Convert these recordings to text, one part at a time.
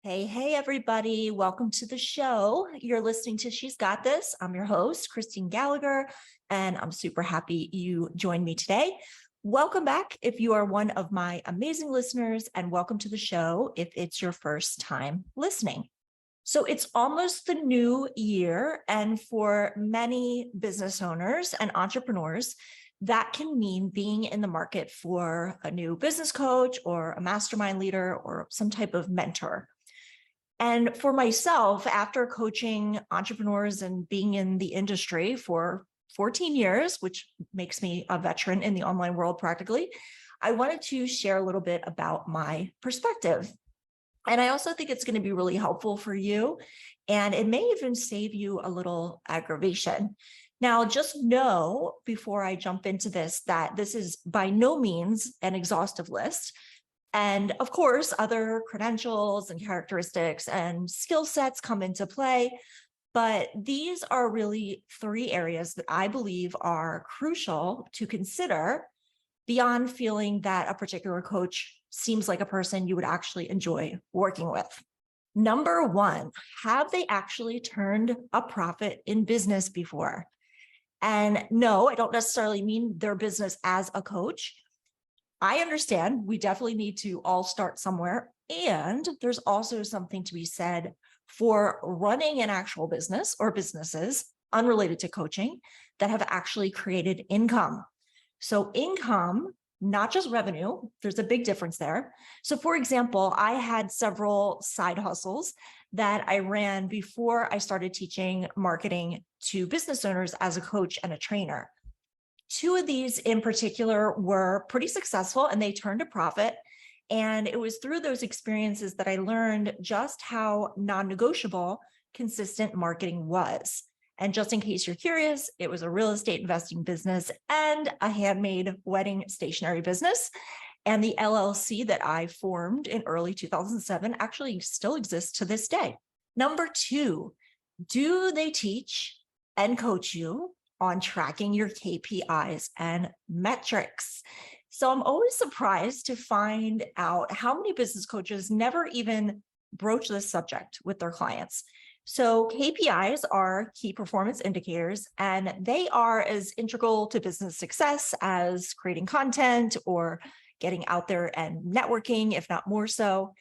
Hey, everybody. Welcome to the show. You're listening to She's Got This. I'm your host, Christine Gallagher, and I'm super happy you joined me today. Welcome back if you are one of my amazing listeners, and welcome to the show if it's your first time listening. So it's almost the new year, and for many business owners and entrepreneurs, that can mean being in the market for a new business coach or a mastermind leader or some type of mentor. And for myself, after coaching entrepreneurs and being in the industry for 14 years, which makes me a veteran in the online world practically, I wanted to share a little bit about my perspective. And I also think it's going to be really helpful for you, and it may even save you a little aggravation. Now, just know before I jump into this that this is by no means an exhaustive list. And of course, other credentials and characteristics and skill sets come into play. But these are really three areas that I believe are crucial to consider beyond feeling that a particular coach seems like a person you would actually enjoy working with. Number one, have they actually turned a profit in business before? And no, I don't necessarily mean their business as a coach. I understand we definitely need to all start somewhere. And there's also something to be said for running an actual business or businesses unrelated to coaching that have actually created income. So income, not just revenue, there's a big difference there. So for example, I had several side hustles that I ran before I started teaching marketing to business owners as a coach and a trainer. Two of these in particular were pretty successful and they turned a profit. And it was through those experiences that I learned just how non-negotiable consistent marketing was. And just in case you're curious, it was a real estate investing business and a handmade wedding stationery business. And the LLC that I formed in early 2007 actually still exists to this day. Number two, do they teach and coach you on tracking your KPIs and metrics? So I'm always surprised to find out how many business coaches never even broach this subject with their clients. So KPIs are key performance indicators, and they are as integral to business success as creating content or getting out there and networking, if not more so.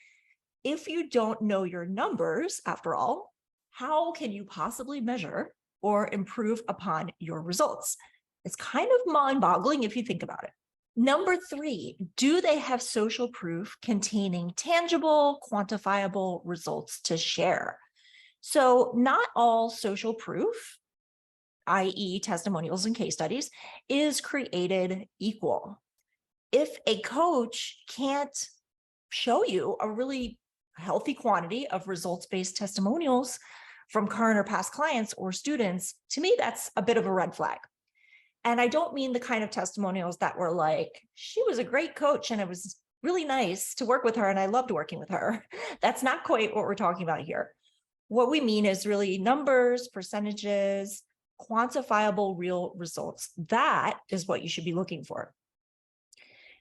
If you don't know your numbers, after all, how can you possibly measure or improve upon your results? It's kind of mind-boggling if you think about it. Number three, do they have social proof containing tangible, quantifiable results to share? So not all social proof, i.e. testimonials and case studies, is created equal. If a coach can't show you a really healthy quantity of results-based testimonials from current or past clients or students, to me, that's a bit of a red flag. And I don't mean the kind of testimonials that were like, she was a great coach and it was really nice to work with her and I loved working with her. That's not quite what we're talking about here. What we mean is really numbers, percentages, quantifiable real results. That is what you should be looking for.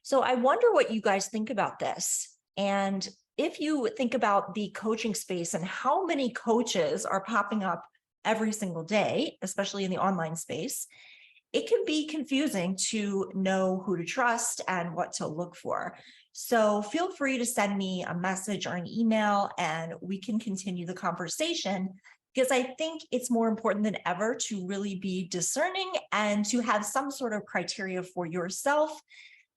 So I wonder what you guys think about this. And if you think about the coaching space and how many coaches are popping up every single day, especially in the online space, it can be confusing to know who to trust and what to look for. So feel free to send me a message or an email and we can continue the conversation, because I think it's more important than ever to really be discerning and to have some sort of criteria for yourself.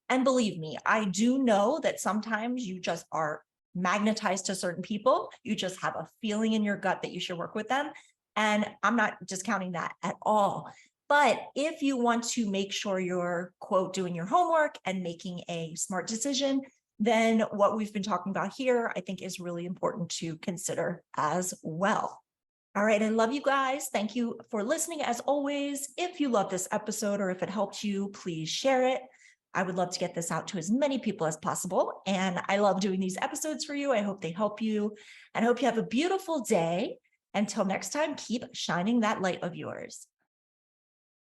And believe me, I do know that sometimes you just are magnetized to certain people. You just have a feeling in your gut that you should work with them. And I'm not discounting that at all. But if you want to make sure you're, quote, doing your homework and making a smart decision, then what we've been talking about here, I think is really important to consider as well. All right, I love you guys. Thank you for listening as always. If you love this episode or if it helped you, please share it. I would love to get this out to as many people as possible. And I love doing these episodes for you. I hope they help you and I hope you have a beautiful day. Until next time, keep shining that light of yours.